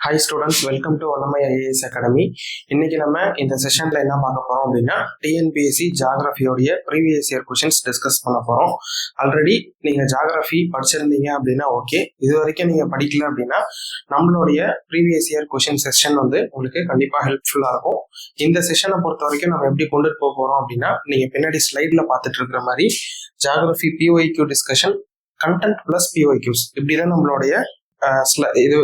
Hi students, welcome to Valamai IAS Academy. இன்னைக்கு நம்ம இந்த செஷன்ல என்ன பார்க்க போறோம் அப்படின்னா டிஎன்பிஎஸ்சி ஜியோகிராஃபியோடைய ப்ரீவியஸ் இயர் क्वेश्चंस டிஸ்கஸ் பண்ண போறோம். ஆல்ரெடி நீங்க ஜியோகிராஃபி படிச்சிருந்தீங்க அப்படின்னா ஓகே. இது வரைக்கும் நீங்க படிக்கல அப்படின்னா நம்மளுடைய ப்ரீவியஸ் இயர் क्वेश्चन செஷன் வந்து உங்களுக்கு கண்டிப்பா ஹெல்ப்ஃபுல்லா இருக்கும். இந்த செஷனை பொறுத்த வரைக்கும் நம்ம எப்படி கொண்டுட்டு போக போறோம் அப்படின்னா நீங்க பின்னாடி ஸ்லைட்ல பார்த்துட்டு இருக்கிற மாதிரி geography PYQ discussion, content plus PYQs இப்படிதான் நம்மளுடைய இது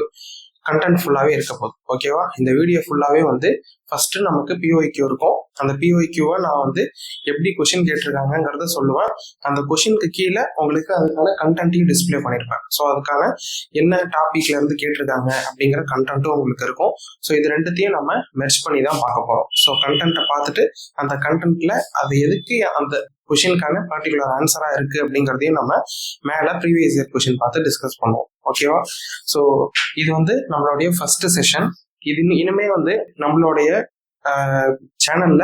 கண்டென்ட் ஃபுல்லாகவே இருக்க போகுது. ஓகேவா? இந்த வீடியோ ஃபுல்லாகவே வந்து ஃபர்ஸ்ட் நமக்கு பிஒய்க்யூ இருக்கும். அந்த பிஒய்க்யூவை நான் வந்து எப்படி கொஷின் கேட்டிருக்காங்கிறத சொல்லுவேன். அந்த கொஷினுக்கு கீழே உங்களுக்கு அதுக்கான கண்டென்ட்டையும் டிஸ்பிளே பண்ணியிருப்பேன். ஸோ அதுக்கான என்ன டாபிக்ல இருந்து கேட்டிருக்காங்க அப்படிங்கிற கண்டென்ட்டும் உங்களுக்கு இருக்கும். ஸோ இது ரெண்டுத்தையும் நம்ம மெர்ஜ் பண்ணி தான் பார்க்க போறோம். ஸோ கண்டென்ட்டை பார்த்துட்டு அந்த கண்டென்ட்ல அது எதுக்கு அந்த கொஷினுக்கான பர்டிகுலர் ஆன்சரா இருக்கு அப்படிங்கிறதையும் நம்ம மேல ப்ரீவியஸ் இயர் கொஷின் பார்த்து டிஸ்கஸ் பண்ணுவோம். ஓகேவா? ஸோ இது வந்து நம்மளுடைய ஃபர்ஸ்ட் செஷன். இது இனிமே வந்து நம்மளுடைய சேனல்ல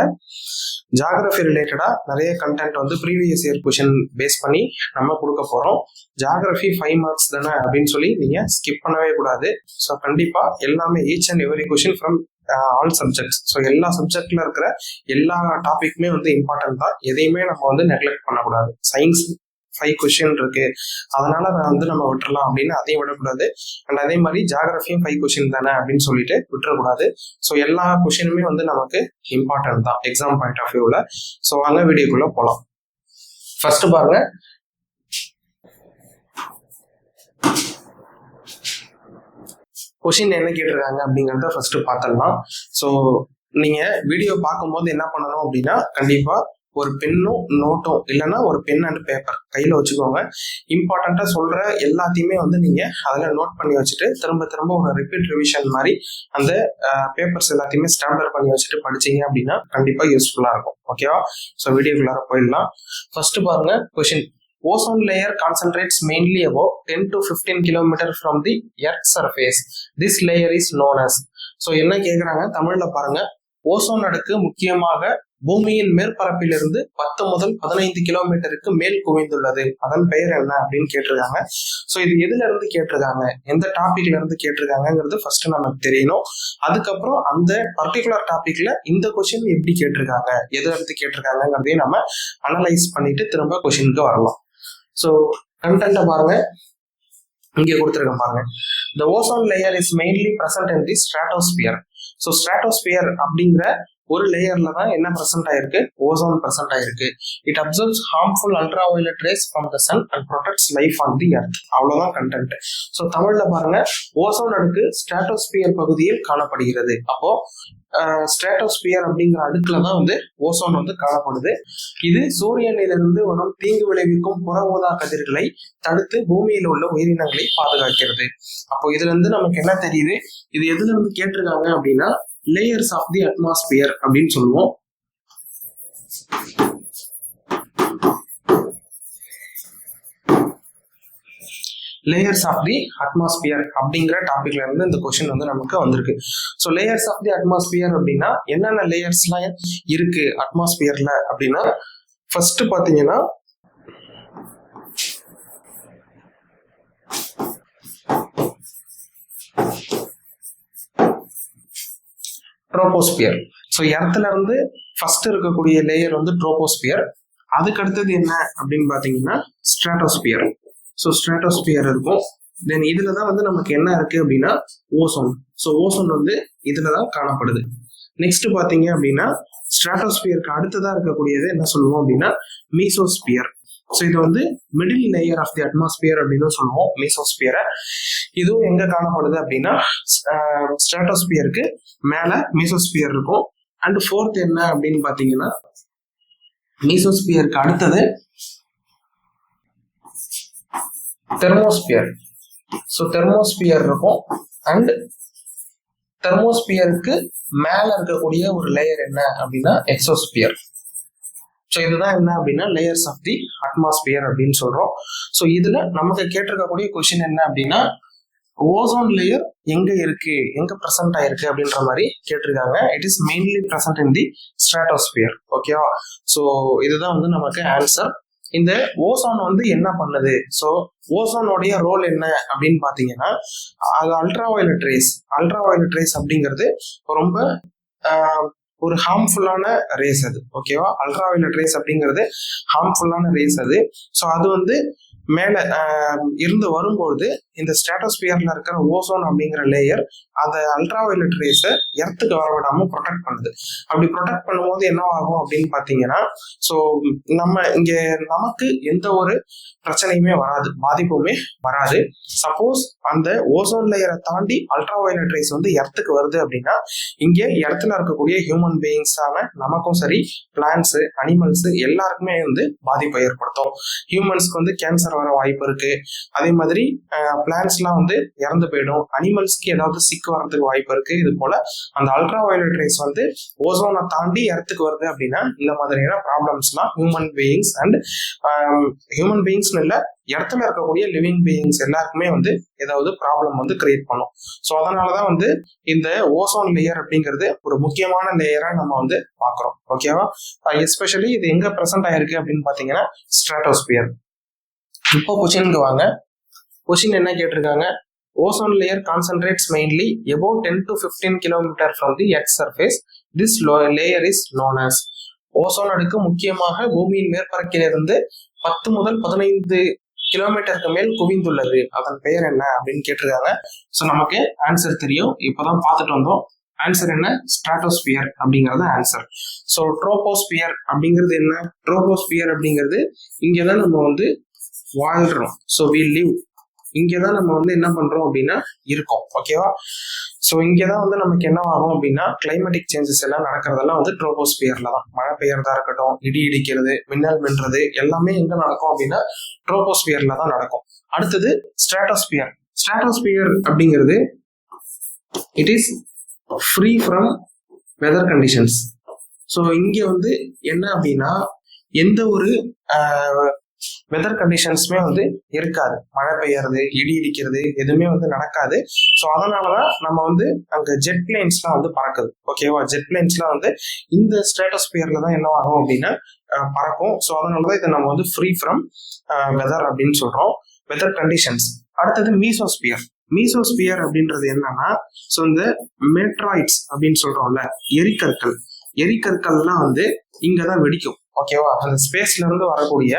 ஜியோகிராஃபி ரிலேட்டடா நிறைய கண்டென்ட் வந்து ப்ரீவியஸ் இயர் கொஷின் பேஸ் பண்ணி நம்ம கொடுக்க போறோம். ஜியோகிராஃபி 5 மார்க்ஸ் தானே அப்படின்னு சொல்லி நீங்க ஸ்கிப் பண்ணவே கூடாது. ஸோ கண்டிப்பா எல்லாமே each and every question from all subjects. So எல்லா சப்ஜெக்ட்ல இருக்கிற எல்லா டாபிக்குமே வந்து இம்பார்ட்டன்ட் தான். எதையுமே நம்ம வந்து நெக்லெக்ட் பண்ணக்கூடாது. சயின்ஸ் 5 கொஷின் இருக்கு, அதனால நான் வந்து நம்ம விட்டுறலாம் அப்படின்னு அதையும் விடக்கூடாது. அண்ட் அதே மாதிரி ஜியோகிராஃபியும் 5 கொஷின் தானே அப்படின்னு சொல்லிட்டு விட்டுறக்கூடாது. ஸோ எல்லா கொஷினுமே வந்து நமக்கு இம்பார்ட்டன்ட் தான் எக்ஸாம் பாயிண்ட் ஆஃப் வியூல. ஸோ வாங்க வீடியோக்குள்ள போகலாம். ஃபர்ஸ்ட் பாருங்க, கொஷின் என்ன கேட்டிருக்காங்க அப்படிங்கிறத ஃபர்ஸ்ட் பார்த்துடலாம். ஸோ நீங்க வீடியோ பார்க்கும்போது என்ன பண்ணணும் அப்படின்னா கண்டிப்பா ஒரு பென்னும் நோட்டும் இல்லைன்னா ஒரு பென் அண்ட் பேப்பர் கையில வச்சுக்கோங்க. இம்பார்ட்டண்டா சொல்ற எல்லாத்தையுமே வந்து நீங்க அதில் நோட் பண்ணி வச்சுட்டு திரும்ப திரும்ப ஒரு ரிப்பீட் ரிவிஷன் மாதிரி அந்த பேப்பர்ஸ் எல்லாத்தையுமே ஸ்டாண்டர்ட் பண்ணி வச்சுட்டு படிச்சீங்க அப்படின்னா கண்டிப்பா யூஸ்ஃபுல்லா இருக்கும். ஓகேவா? ஸோ வீடியோக்குள்ளார போயிடலாம். ஃபர்ஸ்ட் பாருங்க question. Ozone layer concentrates mainly about 10 to 15 km from the Earth's surface. This layer is known as. So என்ன கேக்குறாங்க தமிழ்ல பாருங்க. ஓசோன் அடுக்கு முக்கியமாக பூமியின் மேற்பரப்பிலிருந்து 10 முதல் 15 கிலோமீட்டருக்கு மேல் குவிந்துள்ளது. அதன் பெயர் என்ன அப்படின்னு கேட்டிருக்காங்க. ஸோ இது எதுல இருந்து கேட்டிருக்காங்க, எந்த டாபிக்ல இருந்து கேட்டிருக்காங்கிறது ஃபர்ஸ்ட் நமக்கு தெரியணும். அதுக்கப்புறம் அந்த பர்டிகுலர் டாபிக்ல இந்த கொஸ்டின் எப்படி கேட்டிருக்காங்க, எதுல இருந்து கேட்டிருக்காங்கிறதையும் நம்ம அனலைஸ் பண்ணிட்டு திரும்ப கொஸ்டினுக்கு வரலாம். ஸோ கண்டென்ட்டை பாருங்க, இங்கே கொடுத்துருக்கேன் பாருங்க. The ozone layer is mainly present in the stratosphere. So stratosphere அப்படிங்கிற ஒரு லேயர்ல தான் என்ன பிரசன்ட் ஆயிருக்கு, ஓசோன் பிரசன்ட் ஆயிருக்கு. It absorbs harmful ultraviolet rays from the sun and protects life on the earth. அவ்வளவுதான் கண்டென்ட். ஸோ தமிழ்ல பாருங்க, ஓசோன் அடுக்கு ஸ்ட்ராட்டோஸ்பியர் பகுதியில் காணப்படுகிறது. அப்போ ஸ்ட்ராட்டோஸ்பியர் அப்படிங்கிற அடுக்குல தான் வந்து ஓசோன் வந்து காணப்படுது. இது சூரியனிலிருந்து வரும் தீங்கு விளைவிக்கும் புற ஊதா கதிர்களை தடுத்து பூமியில் உள்ள உயிரினங்களை பாதுகாக்கிறது. அப்போ இதுல இருந்து நமக்கு என்ன தெரியுது, இது எதுல இருந்து கேட்டிருக்காங்க அப்படின்னா லேயர்ஸ் ஆஃப் தி அட்மாஸ்பியர் அப்படின்னு சொல்லுவோம். லேயர்ஸ் ஆஃப் தி அட்மாஸ்பியர் அப்படிங்கிற டாபிக்ல இருந்து இந்த கொஸ்டின் வந்து நமக்கு வந்திருக்கு. So layers of the atmosphere அப்படின்னா என்னென்ன லேயர்ஸ்லாம் இருக்கு அட்மாஸ்பியர்ல அப்படின்னா ஃபர்ஸ்ட் பாத்தீங்கன்னா ட்ரோபோஸ்பியர். ஸோ எர்த்ல இருந்து ஃபர்ஸ்ட் இருக்கக்கூடிய லேயர் வந்து ட்ரோபோஸ்பியர். அதுக்கு அடுத்தது என்ன அப்படின்னு பாத்தீங்கன்னா ஸ்ட்ராட்டோஸ்பியர். ஸோ ஸ்ட்ராட்டோஸ்பியர் இருக்கும். தென் இதுல தான் வந்து நமக்கு என்ன இருக்கு அப்படின்னா ஓசோன். ஸோ ஓசோன் வந்து இதுல தான் காணப்படுது. நெக்ஸ்ட் பாத்தீங்க அப்படின்னா ஸ்ட்ராட்டோஸ்பியருக்கு அடுத்ததா இருக்கக்கூடியது என்ன சொல்லுவோம் அப்படின்னா மீசோஸ்பியர். ஸோ இது வந்து middle layer of the atmosphere அப்படின்னு சொல்லுவோம் மீசோஸ்பியரை. இதுவும் எங்க காணப்படுது அப்படின்னா ஸ்ட்ராட்டோஸ்பியருக்கு மேல மீசோஸ்பியர் இருக்கும். அண்ட் ஃபோர்த் என்ன அப்படின்னு பாத்தீங்கன்னா மீசோஸ்பியருக்கு அடுத்தது தெர்மோஸ்பியர். ஸோ தெர்மோஸ்பியர் இருக்கும். அண்ட் தெர்மோஸ்பியருக்கு மேல இருக்கக்கூடிய ஒரு லேயர் என்ன அப்படின்னா எக்ஸோஸ்பியர். ஸோ இதுதான் என்ன அப்படின்னா லேயர்ஸ் ஆஃப் தி அட்மாஸ்பியர் அப்படின்னு சொல்றோம். ஸோ இதுல நமக்கு கேட்டிருக்கக்கூடிய கொஸ்டின் என்ன அப்படின்னா ஓசோன் லேயர் எங்க இருக்கு, எங்க பிரசன்ட் ஆயிருக்கு அப்படின்ற மாதிரி கேட்டிருக்காங்க. It is mainly present in the stratosphere. ஓகேவா? ஸோ இதுதான் வந்து நமக்கு ஆன்சர். இந்த ஓசோன் வந்து என்ன பண்ணுது? ஸோ ஓசோனுடைய ரோல் என்ன அப்படின்னு பாத்தீங்கன்னா, அது அல்ட்ரா வயலட் ரேஸ் அப்படிங்கிறது ரொம்ப ஒரு ஹார்ம்ஃபுல்லான ரேஸ் அது. ஓகேவா? அல்ட்ரா வயலட் ரேஸ் அப்படிங்கிறது ஹார்ம்ஃபுல்லான ரேஸ் அது. ஸோ அது வந்து மேல இருந்து வரும்பொழுது இந்த ஸ்ட்ராட்டோஸ்பியர்ல இருக்கிற ஓசோன் அப்படிங்கிற லேயர் அந்த அல்ட்ரா வயலட் ரேஸை எர்த்துக்கு வரவிடாம ப்ரொடெக்ட் பண்ணுது. அப்படி ப்ரொடெக்ட் பண்ணும்போது என்ன ஆகும் அப்படின்னு பாத்தீங்கன்னா, ஸோ நமக்கு எந்த ஒரு பிரச்சனையுமே வராது, பாதிப்புமே வராது. சப்போஸ் அந்த ஓசோன் லேயரை தாண்டி அல்ட்ரா வயலட் ரேஸ் வந்து எர்த்துக்கு வருது அப்படின்னா, இங்க இடத்துல இருக்கக்கூடிய ஹியூமன் பீயிங்ஸான நமக்கும் சரி, பிளான்ஸ், அனிமல்ஸ் எல்லாருக்குமே வந்து பாதிப்பை ஏற்படுத்தும். ஹியூமன்ஸ்க்கு வந்து கேன்சர் வர வாய்ப்பு இருக்கு. அதே மாதிரி பிளான்ஸ்லாம் வந்து இறந்து போயிடும். அனிமல்ஸ்க்கு ஏதாவது சிக்கு வர்றதுக்கு வாய்ப்பு இருக்கு. இது போல அந்த அல்ட்ரா வயலட் ரேஸ் வந்து ஓசோனை தாண்டி எர்த்துக்கு வருது அப்படின்னா இந்த மாதிரியான ப்ராப்ளம்ஸ்லாம் ஹியூமன் பீயிங்ஸ் இல்ல, இடத்துல இருக்கக்கூடிய லிவிங் பீயிங்ஸ் எல்லாருக்குமே வந்து ஏதாவது ப்ராப்ளம் வந்து கிரியேட் பண்ணும். ஸோ அதனாலதான் வந்து இந்த ஓசோன் லேயர் அப்படிங்கிறது ஒரு முக்கியமான லேயரா நம்ம வந்து பாக்குறோம். ஓகேவா? எஸ்பெஷலி இது எங்க பிரசன்ட் ஆயிருக்கு அப்படின்னு பாத்தீங்கன்னா ஸ்ட்ராட்டோஸ்பியர். இப்போ கொஸ்டினுக்கு வாங்க. கொஸ்டின் என்ன கேட்டிருக்காங்க? Ozone layer concentrates mainly above 10 to 15 kilometre from the earth surface. This layer is known as. Ozone அடுக்கு முக்கியமாக பூமியின் மேற்பரப்பிலிருந்து 10 முதல் 15 கிலோமீட்டருக்கு மேல் குவிந்துள்ளது. அதன் பெயர் என்ன அப்படின்னு கேட்டிருக்காங்க. ஸோ நமக்கு ஆன்சர் தெரியும், இப்பதான் பார்த்துட்டு வந்தோம். ஆன்சர் என்ன? ஸ்ட்ராட்டோஸ்பியர் அப்படிங்கிறது ஆன்சர். ஸோ ட்ரோபோஸ்பியர் அப்படிங்கிறது என்ன? ட்ரோபோஸ்பியர் அப்படிங்கிறது இங்கதான் நம்ம வந்து வாழ்றோம். ஸோ வி லிவ், இங்கதான் நம்ம வந்து என்ன பண்றோம் அப்படின்னா இருக்கோம். ஓகேவா? ஸோ இங்கதான் வந்து நமக்கு என்ன ஆகும் அப்படின்னா கிளைமேட்டிக் சேஞ்சஸ் எல்லாம் நடக்கிறதெல்லாம் வந்து ட்ரோபோஸ்பியர்ல தான். மழை பெய்யறதா இருக்கட்டும், இடி இடிக்கிறது, மின்னல் மின்றது எல்லாமே எங்க நடக்கும் அப்படின்னா ட்ரோபோஸ்பியர்ல தான் நடக்கும். அடுத்தது ஸ்ட்ராட்டோஸ்பியர். ஸ்ட்ராட்டோஸ்பியர் அப்படிங்கிறது it is free from weather conditions. So இங்க வந்து என்ன அப்படின்னா எந்த ஒரு வெதர் கண்டிஷன்ஸுமே வந்து இருக்காது. மழை பெய்யறது, இடி இடிக்கிறது எதுவுமே வந்து நடக்காது. ஸோ அதனாலதான் நம்ம வந்து அங்க ஜெட் பிளேன்ஸ்லாம் வந்து பறக்குது. ஓகேவா? ஜெட் பிளேன்ஸ்லாம் வந்து இந்த ஸ்ட்ராட்டோஸ்பியர்ல தான் என்ன ஆகும் அப்படின்னா பறக்கும். ஸோ அதனாலதான் இதை நம்ம வந்து ஃப்ரீ ஃப்ரம் வெதர் அப்படின்னு சொல்றோம், வெதர் கண்டிஷன்ஸ். அடுத்தது மீசோஸ்பியர். மீசோஸ்பியர் அப்படின்றது என்னன்னா, ஸோ இந்த மெட்ராய்ட்ஸ் அப்படின்னு சொல்றோம்ல, எரிக்கற்கள்லாம் வந்து இங்கதான் வெடிக்கும். ஓகேவா? அந்த ஸ்பேஸ்ல இருந்து வரக்கூடிய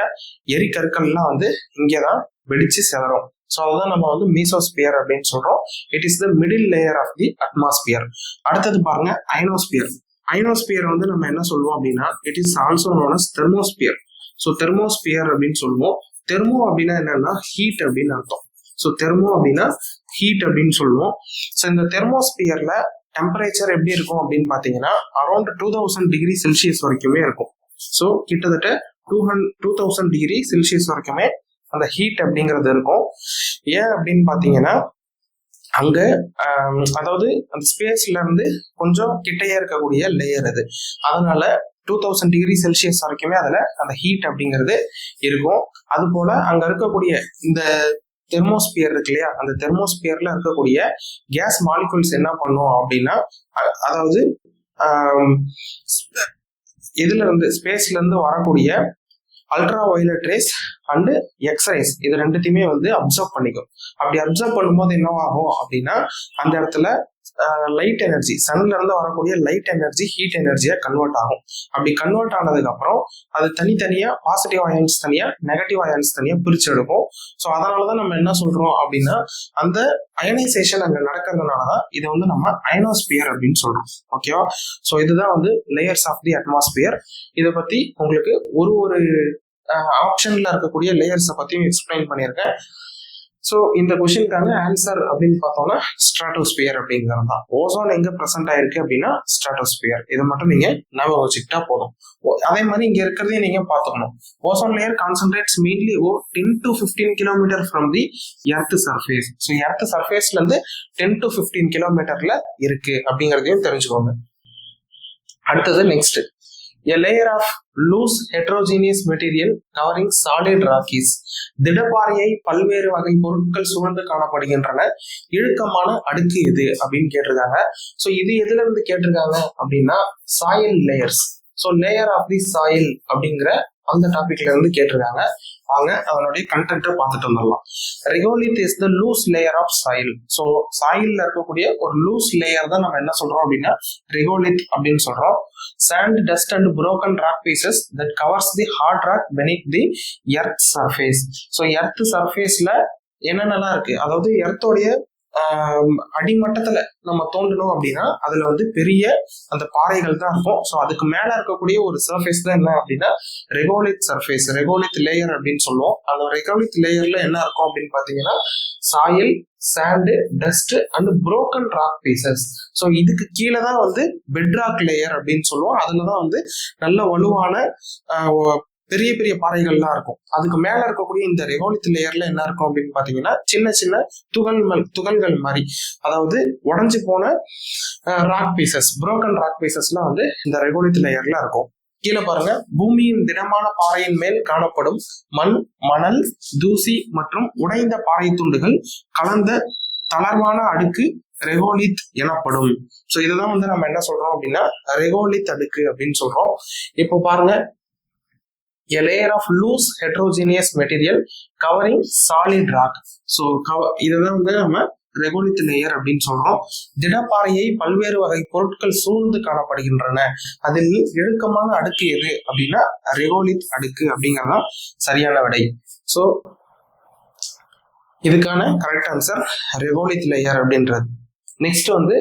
எரிக்கற்கள்லாம் வந்து இங்கதான் வெடிச்சு செதறும். ஸோ அதுதான் நம்ம வந்து மீசோஸ்பியர் அப்படின்னு சொல்றோம். It is the middle layer of the atmosphere. அடுத்தது பாருங்க அயனோஸ்பியர். அயனோஸ்பியர் வந்து நம்ம என்ன சொல்லுவோம் அப்படின்னா it is also known as thermosphere. So thermosphere அப்படின்னு சொல்லுவோம். தெர்மோ அப்படின்னா என்னன்னா ஹீட் அப்படின்னு அர்த்தம். ஸோ தெர்மோ அப்படின்னா ஹீட் அப்படின்னு சொல்லுவோம். ஸோ இந்த தெர்மோஸ்பியர்ல டெம்பரேச்சர் எப்படி இருக்கும் அப்படின்னு பாத்தீங்கன்னா அரௌண்ட் 2000 டிகிரி செல்சியஸ் வரைக்குமே இருக்கும். ஸோ கிட்டத்தட்ட 2000 டிகிரி செல்சியஸ் வரைக்குமே அந்த ஹீட் அப்படிங்கிறது இருக்கும். ஏன் அப்படின்னு பாத்தீங்கன்னா அங்க அதாவது அந்த ஸ்பேஸ்ல இருந்து கொஞ்சம் கிட்டையே இருக்கக்கூடிய லேயர் அது. அதனால 2000 டிகிரி செல்சியஸ் வரைக்குமே அதுல அந்த ஹீட் அப்படிங்கிறது இருக்கும். அது போல அங்க இருக்கக்கூடிய இந்த தெர்மோஸ்பியர் இருக்கு இல்லையா, அந்த தெர்மோஸ்பியர்ல இருக்கக்கூடிய கேஸ் மாலிகுல்ஸ் என்ன பண்ணும் அப்படின்னா, அதாவது இதுல இருந்து ஸ்பேஸ்ல இருந்து வரக்கூடிய ultra violet race and X-rays இது ரெண்டுத்தையுமே வந்து அப்சர்வ் பண்ணிக்கும். அப்படி அப்சர்வ் பண்ணும்போது என்ன ஆகும் அப்படின்னா அந்த இடத்துல லைட் எனர்ஜி, சன்ல இருந்து வரக்கூடிய லைட் எனர்ஜி ஹீட் எனர்ஜியா கன்வெர்ட் ஆகும். அப்படி கன்வெர்ட் ஆனதுக்கு அப்புறம் அது தனித்தனியா பாசிட்டிவ் அயன்ஸ் தனியா, நெகட்டிவ் அயன்ஸ் தனியா பிரிச்சு எடுக்கும். ஸோ அதனாலதான் நம்ம என்ன சொல்றோம் அப்படின்னா அந்த அயனைசேஷன் அங்க நடக்கிறதுனாலதான் இதை வந்து நம்ம அயனோஸ்பியர் அப்படின்னு சொல்றோம். ஓகேவா? ஸோ இதுதான் வந்து லேயர்ஸ் ஆஃப் தி அட்மாஸ்பியர். இதை பத்தி உங்களுக்கு ஒரு ஆப்ஷன்ல இருக்கக்கூடிய லேயர்ஸை பத்தியும் எக்ஸ்பிளைன் பண்ணியிருக்கேன். ஸோ இந்த கொஸ்டினுக்கான ஆன்சர் அப்படின்னு பார்த்தோம்னா ஸ்ட்ராட்டோஸ்பியர் அப்படிங்கிறது தான். ஓசோன் எங்க பிரசன்ட் ஆயிருக்கு அப்படின்னா ஸ்ட்ராட்டோஸ்பியர். இதை மட்டும் நீங்க ஞாபகம் வச்சுக்கிட்டா போதும். அதே மாதிரி இங்க இருக்கிறதையும் நீங்க பாத்துக்கணும். Ozone layer concentrates mainly 10 to 15 kilometre from the earth surface. So earth சர்ஃபேஸ்ல இருந்து 10 to 15 கிலோமீட்டர்ல இருக்கு அப்படிங்கிறதையும் தெரிஞ்சுக்கோங்க. அடுத்தது next, a layer of loose heterogeneous material covering solid rockies. திடப்பாறையை பல்வேறு வகை பொருட்கள் சூழ்ந்து காணப்படுகின்றன. இழுக்கமான அடுக்கு எது அப்படின்னு கேட்டிருக்காங்க. ஸோ இது எதுல இருந்து கேட்டிருக்காங்க அப்படின்னா soil layers. So layer of the soil அப்படிங்கிற அந்த டாபிக்ல இருந்து கேட்டிருக்காங்க. வாங்க அதனுடைய கண்டென்ட்டை பார்த்துட்டு வந்துடலாம். Regolith is the loose layer of soil. So சாயில்ல இருக்கக்கூடிய ஒரு லூஸ் லேயர் தான் நம்ம என்ன சொல்றோம் அப்படின்னா ரெகோலித் அப்படின்னு சொல்றோம். Sand, dust and broken rock pieces that covers the hard rock beneath the earth surface. So earth surfaceல என்னென்னலாம் இருக்கு, அதாவது எர்த்தோடைய அடிமட்டத்துல நம்ம தோண்டணும் அப்படின்னா அதுல வந்து பெரிய அந்த பாறைகள் தான் இருக்கும். ஸோ அதுக்கு மேல இருக்கக்கூடிய ஒரு சர்ஃபேஸ் தான் என்ன அப்படின்னா ரெகோலித் சர்ஃபேஸ், ரெகோலித் லேயர் அப்படின்னு சொல்லுவோம். அந்த ரெகோலித் லேயர்ல என்ன இருக்கும் அப்படின்னு பாத்தீங்கன்னா soil, sand, dust and broken rock pieces. So இதுக்கு கீழே தான் வந்து பெட்ராக் லேயர் அப்படின்னு சொல்லுவோம். அதுலதான் வந்து நல்ல வலுவான பெரிய பெரிய பாறைகள்லாம் இருக்கும். அதுக்கு மேல இருக்கக்கூடிய இந்த ரெகோலித் லேயர்ல என்ன இருக்கும் அப்படின்னு பாத்தீங்கன்னா சின்ன சின்ன துகள்கள் மாதிரி, அதாவது உடஞ்சு போன ராக் பீசஸ், புரோக்கன் ராக் பீசஸ்லாம் வந்து இந்த ரெகோலித் லேயர்ல இருக்கும். கீழே பாருங்க, பூமியின் திடமான பாறையின் மேல் காணப்படும் மண், மணல், தூசி மற்றும் உடைந்த பாறை துண்டுகள் கலந்த தளர்வான அடுக்கு ரெகோலித் எனப்படும். ஸோ இதுதான் வந்து நம்ம என்ன சொல்றோம் அப்படின்னா ரெகோலித் அடுக்கு அப்படின்னு சொல்றோம். இப்போ பாருங்க, a layer of loose heterogeneous material covering solid rock. So இதுதான் வந்து நம்ம ரெகோலித் லேயர் அப்படின்னு சொல்றோம். திடப்பாறையை பல்வேறு வகை பொருட்கள் சூழ்ந்து காணப்படுகின்றன. அதில் இறுக்கமான அடுக்கு எது அப்படின்னா ரெகோலித் அடுக்கு அப்படிங்கறதான் சரியான விடை. ஸோ இதுக்கான கரெக்ட் ஆன்சர் ரெகோலித் லேயர் அப்படின்றது. நெக்ஸ்ட் வந்து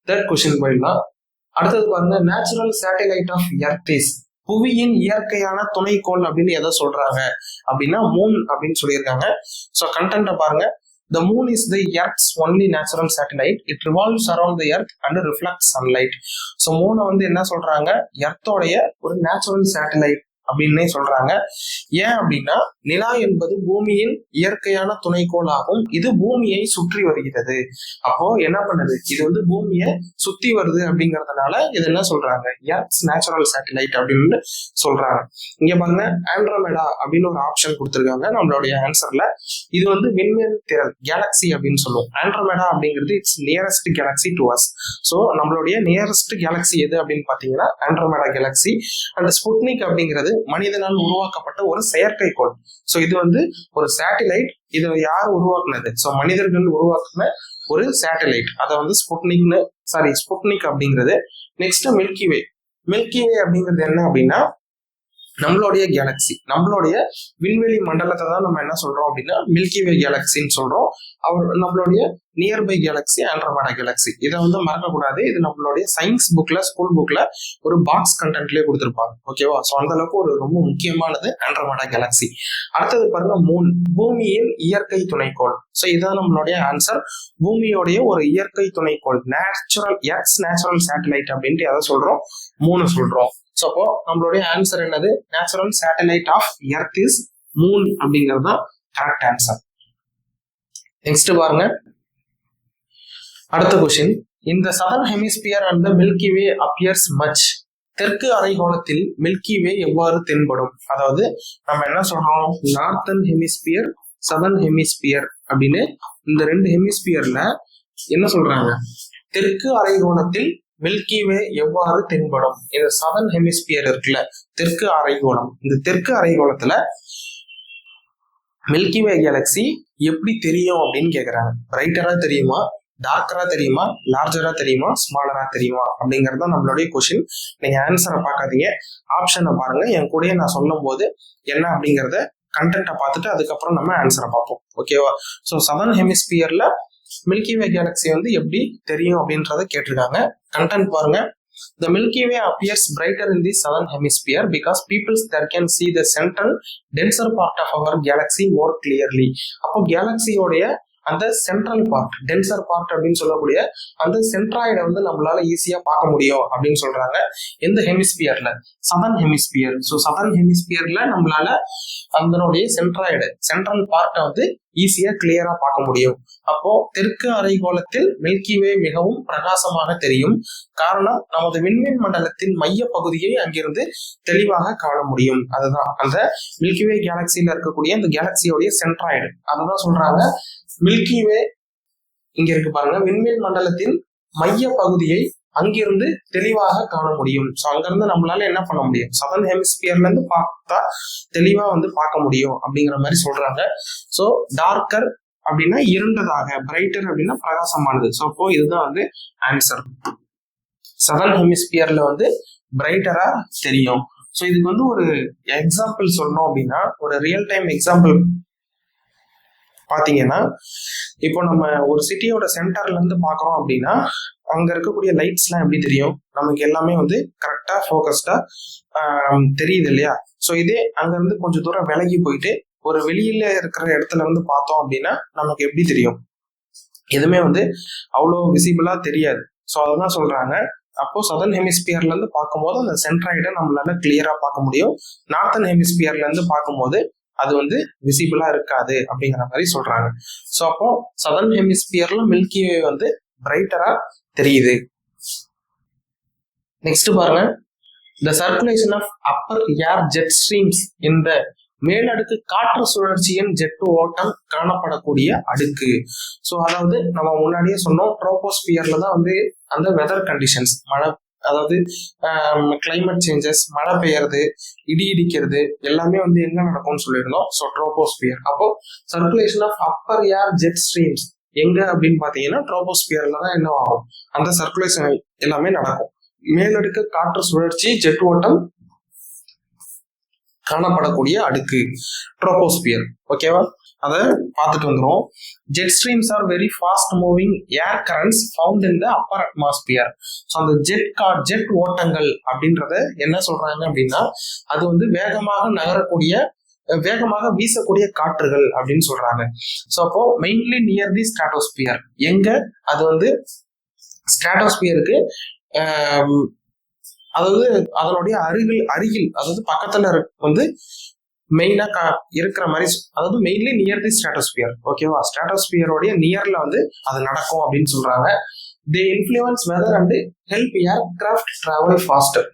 தேர்ட் கொஸ்டின் போயிடலாம். அடுத்தது பாருங்க, natural satellite of earth is. புவியின் இயற்கையான துணைக்கோள் அப்படின்னு எதை சொல்றாங்க அப்படின்னா மூன் அப்படின்னு சொல்லியிருக்காங்க. ஸோ கண்டென்ட்டை பாருங்க. The moon is the Earth's only natural satellite. It revolves around the Earth and reflects sunlight. So மூனை வந்து என்ன சொல்றாங்க, எர்த்தோடைய ஒரு நேச்சுரல் சேட்டலைட் அப்படின்னே சொல்றாங்க. ஏன் அப்படின்னா நிலா என்பது பூமியின் இயற்கையான துணைக்கோள் ஆகும். இது பூமியை சுற்றி வருகிறது. அப்போ என்ன பண்ணுது, இது வந்து பூமியை சுத்தி வருது அப்படிங்கறதுனால இது என்ன சொல்றாங்க, எர்த்ஸ் நேச்சுரல் சேட்டலைட் அப்படின்னு சொல்றாங்க. இங்க பாருங்க, ஆண்ட்ரோமெடா அப்படின்னு ஒரு ஆப்ஷன் கொடுத்திருக்காங்க நம்மளுடைய ஆன்சர்ல. இது வந்து விண்வெளி திரள் கேலக்சி அப்படின்னு சொல்லுவோம். ஆண்ட்ரோமெடா அப்படிங்கிறது it's nearest Galaxy to us. So நம்மளுடைய நியரஸ்ட் கேலக்சி எது அப்படின்னு பாத்தீங்கன்னா ஆண்ட்ரோமெடா கேலக்சி. அண்ட் ஸ்புட்னிக் அப்படிங்கிறது மனிதனால் உருவாக்கப்பட்ட ஒரு செயற்கைக்கோள். ஸோ இது வந்து ஒரு சேட்டலைட். இது யார் உருவாக்குனது, ஸோ மனிதர்கள் உருவாக்குன ஒரு சேட்டலைட். அதை வந்து ஸ்புட்னிக் அப்படிங்கிறது. Next Milky Way. மில்கிவே அப்படிங்கிறது என்ன அப்படின்னா நம்மளுடைய கேலக்சி, நம்மளுடைய விண்வெளி மண்டலத்தை தான் நம்ம என்ன சொல்றோம் அப்படின்னா மில்கிவே கேலக்சின்னு சொல்றோம். நம்மளுடைய நியர்பை கேலக்சி ஆண்ட்ரோமெடா கேலக்சி. இதை வந்து மறக்கக்கூடாது. இது நம்மளுடைய சயின்ஸ் புக்ல, ஸ்கூல் புக்ல ஒரு பாக்ஸ் கண்டென்ட்லயே கொடுத்துருப்பாங்க. ஓகேவா? ஸோ அந்த அளவுக்கு ஒரு ரொம்ப முக்கியமானது ஆண்ட்ரோமெடா கேலக்சி. அடுத்தது பாருங்க, மூன், பூமியின் இயற்கை துணைக்கோள். ஸோ இதான் நம்மளுடைய ஆன்சர். பூமியோடைய ஒரு இயற்கை துணைக்கோள், நேச்சுரல் சேட்டலைட் அப்படின்ட்டு எதை சொல்றோம், மூணு சொல்றோம். ஸோ அப்போ நம்மளுடைய ஆன்சர் என்னது, natural satellite of earth is moon அப்படிங்கிறது தான் கரெக்ட் ஆன்சர். நெக்ஸ்ட் பாருங்க, அடுத்த கொஸ்டின். இந்த southern hemisphere and the milky way appears much. தெற்கு அரைகோளத்தில் மில்கி வே எவ்வாறு தென்படும்? அதாவது நம்ம என்ன சொல்றோம், நார்த்தன் ஹெமிஸ்பியர், சதர்ன் ஹெமிஸ்பியர் அப்படின்னு இந்த ரெண்டு ஹெமிஸ்பியர்ல என்ன சொல்றாங்க, தெற்கு அரைகோளத்தில் மில்கி வே எவ்வாறு தென்படும். இந்த சதர்ன் ஹெமிஸ்பியர் இருக்குல்ல, தெற்கு அரைகோளம், இந்த தெற்கு அரைகோளத்துல மில்கி வே கேலக்சி எப்படி தெரியும் அப்படின்னு கேக்குறாங்க. பிரைட்டரா தெரியுமா, டார்க்கரா தெரியுமா, லார்ஜரா தெரியுமா, ஸ்மாலரா தெரியுமா அப்படிங்கறது தான் நம்மளுடைய கொஸ்டின். நீங்க ஆன்சரை பார்க்காதீங்க, ஆப்ஷனை பாருங்க. என் கூடயே நான் சொல்லும் போது என்ன அப்படிங்கறத கண்டென்ட்டை பார்த்துட்டு அதுக்கப்புறம் நம்ம ஆன்சரை பார்ப்போம். ஓகேவா? ஸோ சதர்ன் ஹெமிஸ்பியர்ல மில்கி வே கேலக்சி வந்து எப்படி தெரியும் அப்படின்றத கேட்டிருக்காங்க. கண்டென்ட் பாருங்க. The Milky Way appears brighter in the southern hemisphere because people there can see the central denser part of our galaxy more clearly. அப்போ கேலக்சியோடைய அந்த சென்ட்ரல் பார்ட், டென்சர் பார்ட் அப்படின்னு சொல்லக்கூடிய அந்த சென்ட்ராய்டை வந்து நம்மளால ஈஸியா பார்க்க முடியும் அப்படின்னு சொல்றாங்க. எந்த ஹெமிஸ்பியர்ல, சதர்ன் ஹெமிஸ்பியர். ஸோ சதர்ன் ஹெமிஸ்பியர்ல நம்மளால அதனுடைய சென்ட்ரல் பார்ட்டை வந்து ஈஸியா கிளியரா பார்க்க முடியும். அப்போ தெற்கு அரைகோளத்தில் மில்கி வே மிகவும் பிரகாசமாக தெரியும். காரணம், நமது விண்மீன் மண்டலத்தின் மைய பகுதியை அங்கிருந்து தெளிவாக காண முடியும். அதுதான் அந்த மில்கி வே கேலக்சியில இருக்கக்கூடிய அந்த கேலக்சியோடைய சென்ட்ராய்டு. அதுதான் சொல்றாங்க மில்கி வே. இங்க இருக்கு பாருங்க, விண்மீன் மண்டலத்தின் மைய பகுதியை அங்கிருந்து தெளிவாக காண முடியும். ஸோ அங்கிருந்து நம்மளால என்ன பண்ண முடியும், சதர்ன் ஹெமிஸ்பியர்ல இருந்து பார்த்தா தெளிவா வந்து பார்க்க முடியும் அப்படிங்கிற மாதிரி சொல்றாங்க. ஸோ டார்க்கர் அப்படின்னா இருண்டதாக, பிரைட்டர் அப்படின்னா பிரகாசமானது. ஸோ அப்போ இதுதான் வந்து ஆன்சர். சதர்ன் ஹெமிஸ்பியர்ல வந்து பிரைட்டரா தெரியும். ஸோ இதுக்கு வந்து ஒரு எக்ஸாம்பிள் சொல்லணும் அப்படின்னா, ஒரு ரியல் டைம் எக்ஸாம்பிள் பாத்தீங்கன்னா, இப்போ நம்ம ஒரு சிட்டியோட சென்டர்ல இருந்து பாக்குறோம் அப்படின்னா அங்க இருக்கக்கூடிய லைட்ஸ் எல்லாம் எப்படி தெரியும், நமக்கு எல்லாமே வந்து கரெக்டா ஃபோக்கஸ்டா தெரியுது இல்லையா. ஸோ இதே அங்க இருந்து கொஞ்சம் தூரம் விலகி போயிட்டு ஒரு வெளியில இருக்கிற இடத்துல இருந்து பார்த்தோம் அப்படின்னா நமக்கு எப்படி தெரியும், எதுவுமே வந்து அவ்வளோ விசிபிளா தெரியாது. ஸோ அதுதான் சொல்றாங்க. அப்போ சதர்ன் ஹெமிஸ்பியர்ல இருந்து பார்க்கும்போது அந்த சென்ட்ராய்டை நம்மளால கிளியரா பார்க்க முடியும். நார்த்தன் ஹெமிஸ்பியர்ல இருந்து பார்க்கும்போது அது வந்து விசிபிளா இருக்காது அப்படிங்கிற மாதிரி சொல்றாங்க. ஸோ அப்போ சதர்ன் ஹெமிஸ்பியர்ல மில்கி வே வந்து பிரைட்டரா தெரியுது. நெக்ஸ்ட் பாருங்க, the circulation of upper air jet streams in the மேலடுக்கு காற்று சுழற்சியின் ஜெட் ஓட்டம் காணப்படக்கூடிய அடுக்கு. ஸோ அதாவது நம்ம முன்னாடியே சொன்னோம், ட்ரோபோஸ்பியர்ல தான் வந்து அந்த வெதர் கண்டிஷன்ஸ், மழை, அதாவது கிளைமேட் சேஞ்சஸ், மழை பெய்யறது, இடி இடிக்கிறது எல்லாமே வந்து எங்க நடக்கும்னு சொல்லியிருந்தோம். So troposphere. அப்போ circulation of upper air jet streams எங்க அப்படின்னு பாத்தீங்கன்னா ட்ரோபோஸ்பியர்ல தான் என்ன ஆகும், அந்த சர்க்குலேஷன் எல்லாமே நடக்கும். மேலடுக்கு காற்று சுழற்சி ஜெட் ஓட்டம் காணப்படக்கூடிய அடுக்கு ட்ரோபோஸ்பியர். ஓகேவா, அதை பார்த்துட்டு வந்துடும். Jet streams are very fast moving air currents found in the upper atmosphere. So அந்த ஜெட் ஓட்டங்கள் அப்படின்றத என்ன சொல்றாங்க அப்படின்னா, அது வந்து வேகமாக நகரக்கூடிய, வேகமாக வீசக்கூடிய காற்றுகள் அப்படின்னு சொல்றாங்க. ஸோ அப்போ மெயின்லி நியர் தி ஸ்ட்ராட்டோஸ்பியர், எங்க அது வந்து ஸ்ட்ராட்டோஸ்பியருக்கு அதாவது அதனுடைய அருகில் அதாவது பக்கத்துல வந்து மெயினா இருக்கிற மாதிரி, அதாவது மெயின்லி நியர் தி ஸ்ட்ராட்டோஸ்பியர். ஓகேவா, ஸ்ட்ராட்டோஸ்பியரோடைய நியர்ல வந்து அது நடக்கும் அப்படின்னு சொல்றாங்க. They influence weather and help aircraft travel faster.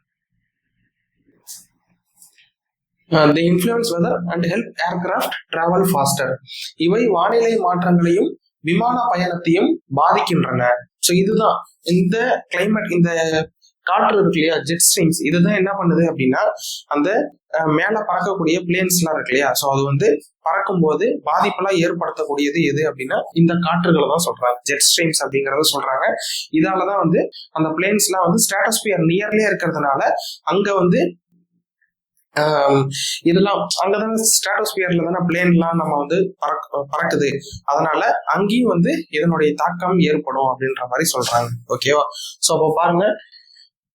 They influence weather and help aircraft travel faster. இவை வானிலை மாற்றங்களையும் விமான பயணத்தையும் பாதிக்கின்றன. ஸோ இதுதான் இந்த கிளைமேட், இந்த காற்று இருக்கு இல்லையா, ஜெட் ஸ்ட்ரீம்ஸ், இதுதான் என்ன பண்ணுது அப்படின்னா அந்த மேல பறக்கக்கூடிய பிளேன்ஸ் எல்லாம் இருக்கு இல்லையா, ஸோ அது வந்து பறக்கும் போது பாதிப்பெல்லாம் ஏற்படுத்தக்கூடியது எது அப்படின்னா இந்த காற்றுகளை தான் சொல்றாங்க, ஜெட் ஸ்ட்ரீம்ஸ் அப்படிங்கறத சொல்றாங்க. இதாலதான் வந்து அந்த பிளேன்ஸ் எல்லாம் வந்து ஸ்ட்ராட்டோஸ்பியர் நியர்லயே இருக்கிறதுனால அங்க வந்து இதெல்லாம் அங்கதானே ஸ்ட்ராட்டோஸ்பியர்ல தானே பிளேன்லாம் நம்ம வந்து பறக்குது, அதனால அங்கேயும் வந்து இதனுடைய தாக்கம் ஏற்படும் அப்படின்ற மாதிரி சொல்றாங்க. ஓகேவா, ஸோ அப்போ பாருங்க,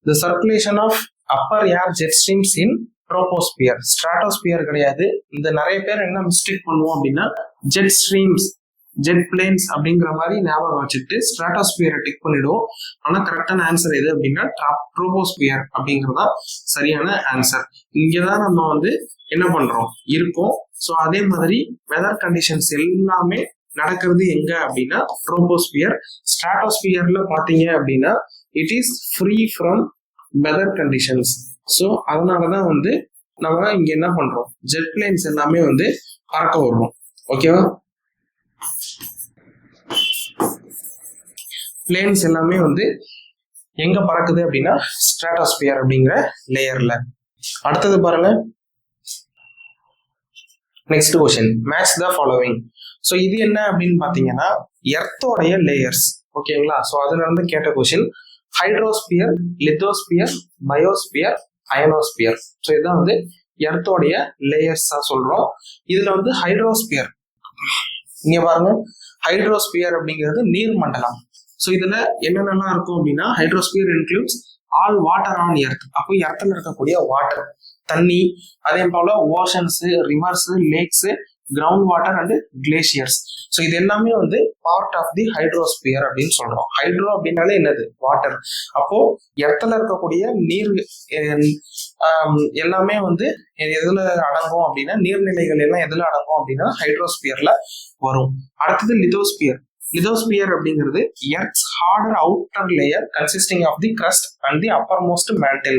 the circulation of upper air jet streams in troposphere, stratosphere கிடையாது. இந்த நிறைய பேர் என்ன மிஸ்டேக் பண்ணுவோம் அப்படின்னா ஜெட் ஸ்ட்ரீம்ஸ், ஜெட் பிளேன்ஸ் அப்படிங்கிற மாதிரி ஞாபகம் வச்சுட்டு ஸ்ட்ராட்டோஸ்பியரை டிக் பண்ணிடுவோம். ஆனா கரெக்டான ஆன்சர் எது அப்படின்னா ட்ரோபோஸ்பியர் அப்படிங்கறதா சரியான ஆன்சர். இங்கதான் நம்ம வந்து என்ன பண்றோம் இருக்கோம். ஸோ அதே மாதிரி வெதர் கண்டிஷன்ஸ் எல்லாமே நடக்கிறது எங்க அப்படின்னா ட்ரோபோஸ்பியர். ஸ்ட்ராட்டோஸ்பியர்ல பாத்தீங்க அப்படின்னா it is free from weather conditions. So அதனாலதான் வந்து நம்ம இங்க என்ன பண்றோம், ஜெட் பிளேன்ஸ் எல்லாமே வந்து பறக்க விடுறோம். ஓகேவா, பிளேன்ஸ் எல்லாமே வந்து எங்க பறக்குது அப்படின்னா ஸ்ட்ராட்டோஸ்பியர் அப்படிங்கிற லேயர்ல. அடுத்தது பாருங்க, next question, match the following. So இது என்ன அப்படின்னு பாத்தீங்கன்னா எர்த்தோடைய லேயர்ஸ். ஓகேங்களா, ஸோ அதுல இருந்து கேட்ட question hydrosphere, lithosphere, biosphere, ionosphere. So இதுதான் வந்து எர்த்தோடைய லேயர்ஸா சொல்றோம். இதுல வந்து ஹைட்ரோஸ்பியர், இங்க பாருங்க, ஹைட்ரோஸ்பியர் அப்படிங்கிறது நீர் மண்டலம். ஸோ இதுல என்னென்னலாம் இருக்கும் அப்படின்னா hydrosphere includes all water on earth. அப்போ எர்த்ல இருக்கக்கூடிய வாட்டர், தண்ணி, அதே போல oceans, reverse, lakhs, ground water and glaciers. So இது எல்லாமே வந்து பார்ட் ஆஃப் தி ஹைட்ரோஸ்பியர் அப்படின்னு சொல்றோம். ஹைட்ரோ அப்படின்னாலே என்னது, வாட்டர். அப்போ எர்த்ல இருக்கக்கூடிய நீர் எல்லாமே வந்து எதுல அடங்கும் அப்படின்னா, நீர்நிலைகள் எல்லாம் எதுல அடங்கும் அப்படின்னா ஹைட்ரோஸ்பியர்ல வரும். அடுத்தது லிதோஸ்பியர். லிதோஸ்பியர் அப்படிங்கிறது earth's harder outer layer consisting of the crust and the uppermost mantle.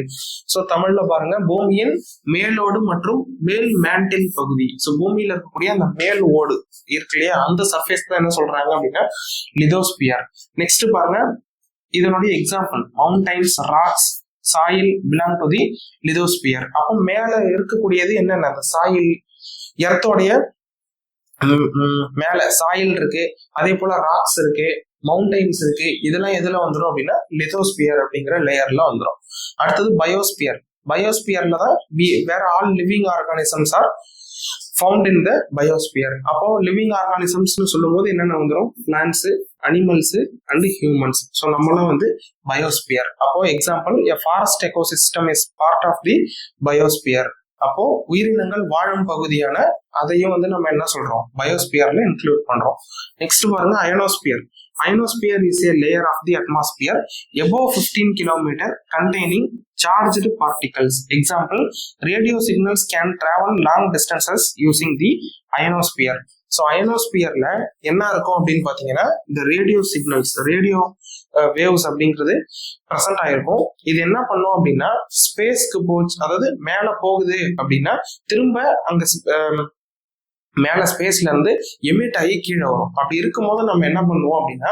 So தமிழ்ல பாருங்க, பூமியின் மேலோடு மற்றும் மேல் மேண்டில் பகுதி. ஸோ பூமியில இருக்கக்கூடிய அந்த மேல் ஓடு இருக்கு இல்லையா, அந்த சர்ஃபேஸ் தான் என்ன சொல்றாங்க அப்படின்னா லிதோஸ்பியர். நெக்ஸ்ட் பாருங்க, இதனுடைய example mountains, rocks, soil belong to the lithosphere. அப்போ மேல இருக்கக்கூடியது என்னென்ன, அந்த சாயில் எர்த்தோடைய மேல சாயில் இருக்கு, அதே போல ராக்ஸ் இருக்கு, மவுண்டைன்ஸ் இருக்கு. இதெல்லாம் எதுல வந்துடும் அப்படின்னா லிதோஸ்பியர் அப்படிங்கிற லேயர்ல வந்துடும். அடுத்தது பயோஸ்பியர். பயோஸ்பியர்ல தான் வேற all living organisms are found in the biosphere. அப்போ லிவிங் ஆர்கானிசம்ஸ்னு சொல்லும் போது என்னென்ன வந்துடும், plants, animals and humans. So நம்மளும் வந்து பயோஸ்பியர். அப்போ example a forest ecosystem is part of the biosphere. அப்போ உயிரினங்கள் வாழும் பகுதியான அதையும் வந்து நம்ம என்ன சொல்றோம், பயோஸ்பியர்ல இன்க்ளூட் பண்றோம். நெக்ஸ்ட் பாருங்க ionosphere. Ionosphere is a layer of the atmosphere above 15 km containing charged particles. Example, radio signals can travel long distances using the ionosphere. So அயனோஸ்பியர்ல என்ன இருக்கும் அப்படின்னு பாத்தீங்கன்னா இந்த ரேடியோ சிக்னல்ஸ், ரேடியோ வேவ்ஸ் அப்படிங்கிறது ப்ரெசென்ட் ஆயிருக்கும். இது என்ன பண்ணும் அப்படின்னா ஸ்பேஸ்க்கு போச்சு, அதாவது மேல போகுது அப்படின்னா திரும்ப அங்க மேல ஸ்பேஸ்ல இருந்து எமிட் ஆகி கீழே வரும். அப்படி இருக்கும்போது நம்ம என்ன பண்ணுவோம் அப்படின்னா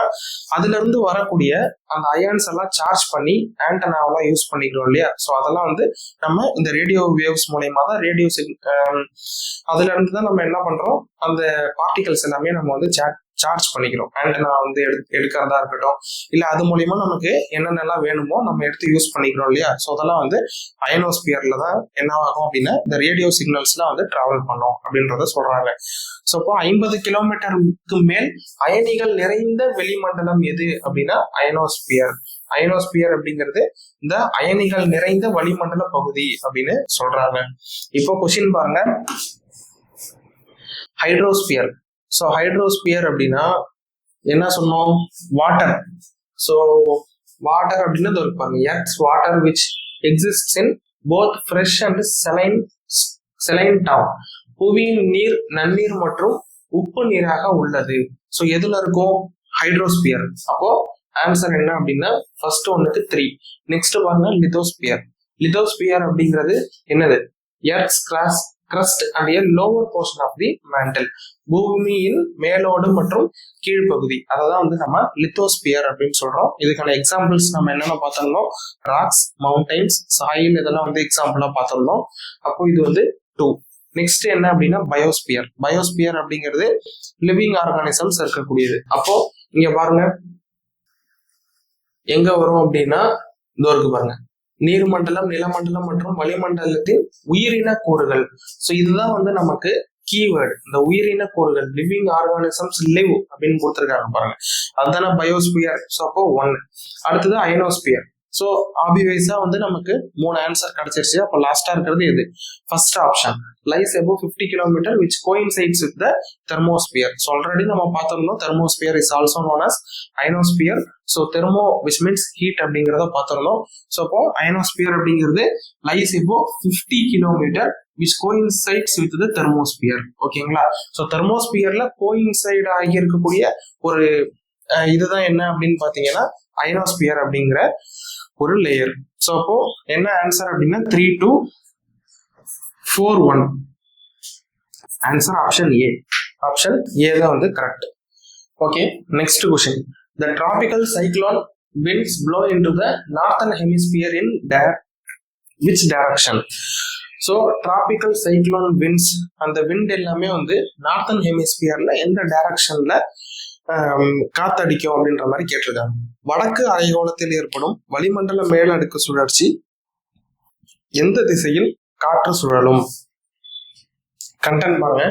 அதுல இருந்து வரக்கூடிய அந்த அயான்ஸ் எல்லாம் சார்ஜ் பண்ணி ஆண்டனாவெல்லாம் யூஸ் பண்ணிக்கிறோம் இல்லையா. ஸோ அதெல்லாம் வந்து நம்ம இந்த ரேடியோ வேவ்ஸ் மூலயமா தான் ரேடியோ அதுல இருந்து தான் நம்ம என்ன பண்றோம், அந்த பார்ட்டிகல்ஸ் எல்லாமே நம்ம வந்து சார்ஜ் பண்ணிக்கிறோம். ஆண்டனா வந்து எடுக்கிறதா இருக்கட்டும், இல்ல அது மூலியமா நமக்கு என்னென்னலாம் வேணுமோ நம்ம எடுத்து யூஸ் பண்ணிக்கிறோம் இல்லையா. ஸோ அதெல்லாம் வந்து அயனோஸ்பியர்ல தான் என்ன ஆகும் அப்படின்னா இந்த ரேடியோ சிக்னல்ஸ்லாம் வந்து டிராவல் பண்ணும் அப்படின்றத சொல்றாங்க. ஸோ இப்போ 50 கிலோமீட்டருக்கு மேல் அயனிகள் நிறைந்த வெளிமண்டலம் எது அப்படின்னா அயனோஸ்பியர். அயனோஸ்பியர் அப்படிங்கிறது இந்த அயனிகள் நிறைந்த வளிமண்டல பகுதி அப்படின்னு சொல்றாங்க. இப்போ கொஸ்டின் பாருங்க, ஹைட்ரோஸ்பியர். ஸோ ஹைட்ரோஸ்பியர் அப்படின்னா என்ன சொன்னோம், வாட்டர். ஸோ வாட்டர் அப்படின்னு இருப்பாங்க, earths water which exists in both fresh and saline top. புவியின் நீர் நன்னீர் மற்றும் உப்பு நீராக உள்ளது. ஸோ எதுல இருக்கும், ஹைட்ரோஸ்பியர். அப்போ ஆன்சர் என்ன அப்படின்னா ஃபர்ஸ்ட் ஒன்னுக்கு 3. நெக்ஸ்ட் பாருங்க லிதோஸ்பியர். லிதோஸ்பியர் அப்படிங்கிறது என்னது, earths crust and a lower portion of the mantle. பூமியின் மேலோடு மற்றும் கீழ்ப்பகுதி, அதான் வந்து நம்ம லித்தோஸ்பியர் அப்படின்னு சொல்றோம். இதுக்கான எக்ஸாம்பிள்ஸ் நம்ம என்னென்ன பார்த்தோம்னோம், ராக்ஸ், மவுண்டைன்ஸ், சாயில், இதெல்லாம் வந்து எக்ஸாம்பிளா பார்த்தோம்னோம். அப்போ இது வந்து 2. நெக்ஸ்ட் என்ன அப்படின்னா பயோஸ்பியர். பயோஸ்பியர் அப்படிங்கிறது லிவிங் ஆர்கானிசம்ஸ் இருக்கக்கூடியது. அப்போ இங்க பாருங்க எங்க வரும் அப்படின்னா இதோ இருக்கு பாருங்க, நீர்மண்டலம், நிலமண்டலம் மற்றும் வளிமண்டலத்தின் உயிரின கூறுகள். ஸோ இதுதான் வந்து நமக்கு கீவேர்டு, இந்த உயிரின கூறுகள், லிவிங் ஆர்கானிசம்ஸ் லிவ் அப்படின்னு கொடுத்துருக்காங்க பாருங்க, அதுதானே பயோஸ்பியர். ஸோ அப்போ 1. அடுத்தது அயனோஸ்பியர். ஸோ ஆபிவைஸா வந்து நமக்கு 3 ஆன்சர் கிடைச்சிருச்சு. அப்போ லாஸ்டா இருக்கிறது எது, first option, lies above 50 km which coincides with the thermosphere. So already நம்ம பார்த்திருந்தோம் thermosphere is also known as ionosphere. So thermo which means heat அப்படிங்கிறத பார்த்திருந்தோம். ஸோ அப்போ அயனோஸ்பியர் அப்படிங்கிறது lies above 50 km which coincides with the thermosphere. ஓகேங்களா. So தெர்மோஸ்பியர்ல coincide ஆகி இருக்கக்கூடிய ஒரு இதுதான் என்ன அப்படின்னு பாத்தீங்கன்னா அயனோஸ்பியர் அப்படிங்கிற ஒரு லேயர். ஸோ அப்போ என்ன ஆன்சர் அப்படின்னா 3, 2, 4, 1. Answer option A. Option A தான் வந்து correct. Okay, next question. The tropical cyclone winds blow into the northern hemisphere in which direction? So tropical cyclone winds, அந்த விண்ட் எல்லாமே வந்து நார்த்தன் ஹெமிஸ்பியர்ல எந்த டைரக்ஷன்ல காத்தடிக்கும் அப்படின்ற மாதிரி கேட்டிருக்காங்க. வடக்கு அரைகோளத்தில் ஏற்படும் வளிமண்டல மேலடுக்கு சுழற்சி எந்த திசையில் காற்று சுழலும்? கண்டென்ட் பாருங்க.